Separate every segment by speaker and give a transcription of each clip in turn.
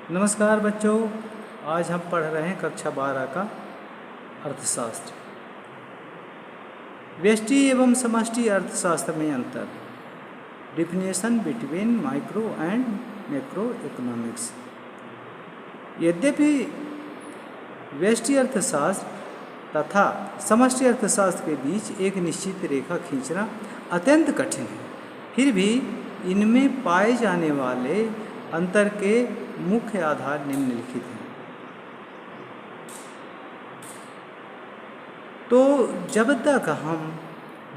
Speaker 1: नमस्कार बच्चों, आज हम पढ़ रहे हैं कक्षा 12 का अर्थशास्त्र। व्यष्टि एवं समष्टि अर्थशास्त्र में अंतर, definition between micro and macro economics. यद्यपि व्यष्टि अर्थशास्त्र तथा समष्टि अर्थशास्त्र के बीच एक निश्चित रेखा खींचना अत्यंत कठिन है, फिर भी इनमें पाए जाने वाले अंतर के मुख्य आधार निम्नलिखित हैं। तो जब तक हम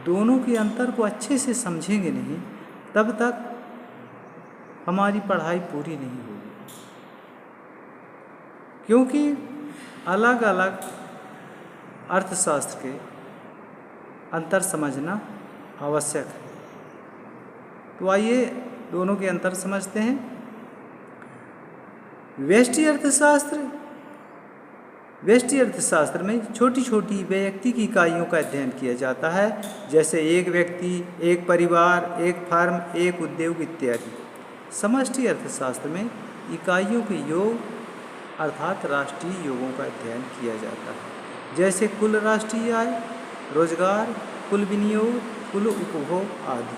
Speaker 1: दोनों के अंतर को अच्छे से समझेंगे नहीं, तब तक हमारी पढ़ाई पूरी नहीं होगी, क्योंकि अलग अलग अर्थशास्त्र के अंतर समझना आवश्यक है। तो आइए दोनों के अंतर समझते हैं। व्यष्टि अर्थशास्त्र में छोटी छोटी वैयक्तिक इकाइयों का अध्ययन किया जाता है, जैसे एक व्यक्ति, एक परिवार, एक फर्म, एक उद्योग इत्यादि। समष्टि अर्थशास्त्र में इकाइयों के योग अर्थात राष्ट्रीय योगों का अध्ययन किया जाता है, जैसे कुल राष्ट्रीय आय, रोजगार, कुल विनियोग, कुल उपभोग आदि।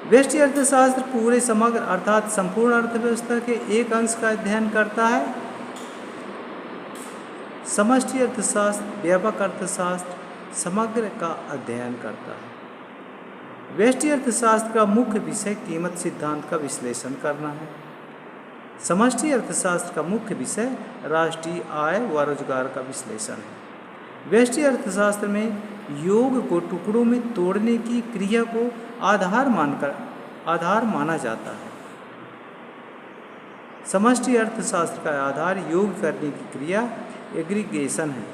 Speaker 1: व्यष्टि अर्थशास्त्र पूरे समग्र अर्थात संपूर्ण अर्थव्यवस्था के एक अंश का अध्ययन करता है। समष्टि अर्थशास्त्र व्यापक अर्थशास्त्र समग्र का अध्ययन करता है। व्यष्टि अर्थशास्त्र का मुख्य विषय कीमत सिद्धांत का विश्लेषण करना है। समष्टि अर्थशास्त्र का मुख्य विषय राष्ट्रीय आय व रोजगार का विश्लेषण है। व्यष्टि अर्थशास्त्र में योग को टुकड़ों में तोड़ने की क्रिया को आधार माना जाता है। समष्टि अर्थशास्त्र का आधार योग करने की क्रिया एग्रीगेशन है।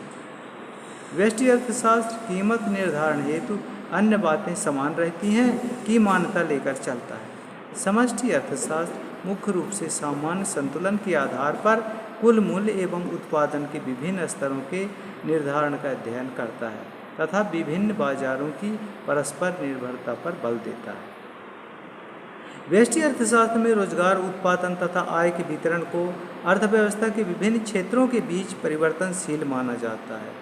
Speaker 1: व्यष्टि अर्थशास्त्र कीमत निर्धारण हेतु अन्य बातें समान रहती हैं कि मान्यता लेकर चलता है। समष्टि अर्थशास्त्र मुख्य रूप से सामान्य संतुलन के आधार पर कुल मूल्य एवं उत्पादन के विभिन्न स्तरों के निर्धारण का अध्ययन करता है तथा विभिन्न बाजारों की परस्पर निर्भरता पर बल देता है। व्यष्टि अर्थशास्त्र में रोजगार, उत्पादन तथा आय के वितरण को अर्थव्यवस्था के विभिन्न क्षेत्रों के बीच परिवर्तनशील माना जाता है।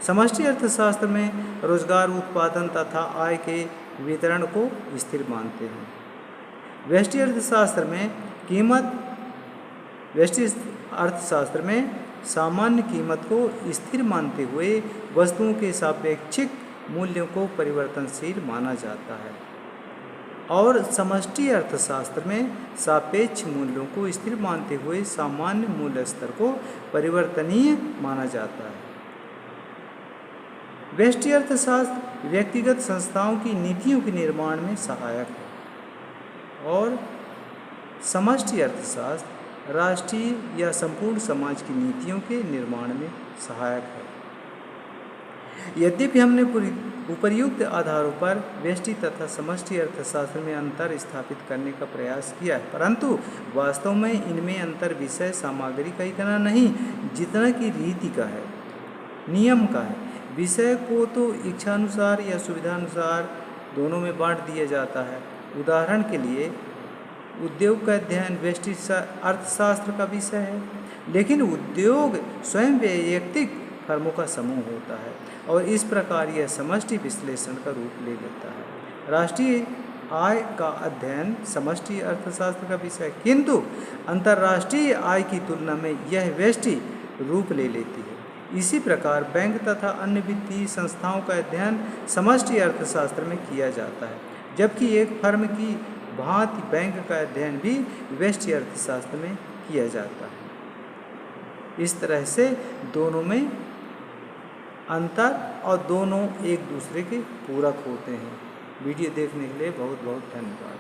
Speaker 1: समष्टि अर्थशास्त्र में रोजगार, उत्पादन तथा आय के वितरण को स्थिर मानते हैं। व्यष्टि अर्थशास्त्र में सामान्य कीमत को स्थिर मानते हुए वस्तुओं के सापेक्षिक मूल्यों को परिवर्तनशील माना जाता है, और समष्टि अर्थशास्त्र में सापेक्ष मूल्यों को स्थिर मानते हुए सामान्य मूल्य स्तर को परिवर्तनीय माना जाता है। व्यष्टि अर्थशास्त्र व्यक्तिगत संस्थाओं की नीतियों के निर्माण में सहायक है, और समष्टि अर्थशास्त्र राष्ट्रीय या संपूर्ण समाज की नीतियों के निर्माण में सहायक है। यद्यपि हमने उपर्युक्त आधारों पर व्यष्टि तथा समष्टि अर्थशास्त्र में अंतर स्थापित करने का प्रयास किया है, परंतु वास्तव में इनमें अंतर विषय सामग्री का इतना नहीं जितना कि रीति का है, नियम का है। विषय को तो इच्छानुसार या सुविधानुसार दोनों में बांट दिया जाता है। उदाहरण के लिए उद्योग का अध्ययन व्यष्टि अर्थशास्त्र का विषय है, लेकिन उद्योग स्वयं वैयक्तिक फर्मों का समूह होता है, और इस प्रकार यह समष्टि विश्लेषण का रूप ले लेता है। राष्ट्रीय आय का अध्ययन समष्टि अर्थशास्त्र का विषय, किंतु अंतर्राष्ट्रीय आय की तुलना में यह व्यष्टि रूप ले लेती है। इसी प्रकार बैंक तथा अन्य वित्तीय संस्थाओं का अध्ययन समष्टि अर्थशास्त्र में किया जाता है, जबकि एक फर्म की भांति बैंक का अध्ययन भी व्यष्टि अर्थशास्त्र में किया जाता है। इस तरह से दोनों में अंतर और दोनों एक दूसरे के पूरक होते हैं। वीडियो देखने के लिए बहुत बहुत धन्यवाद।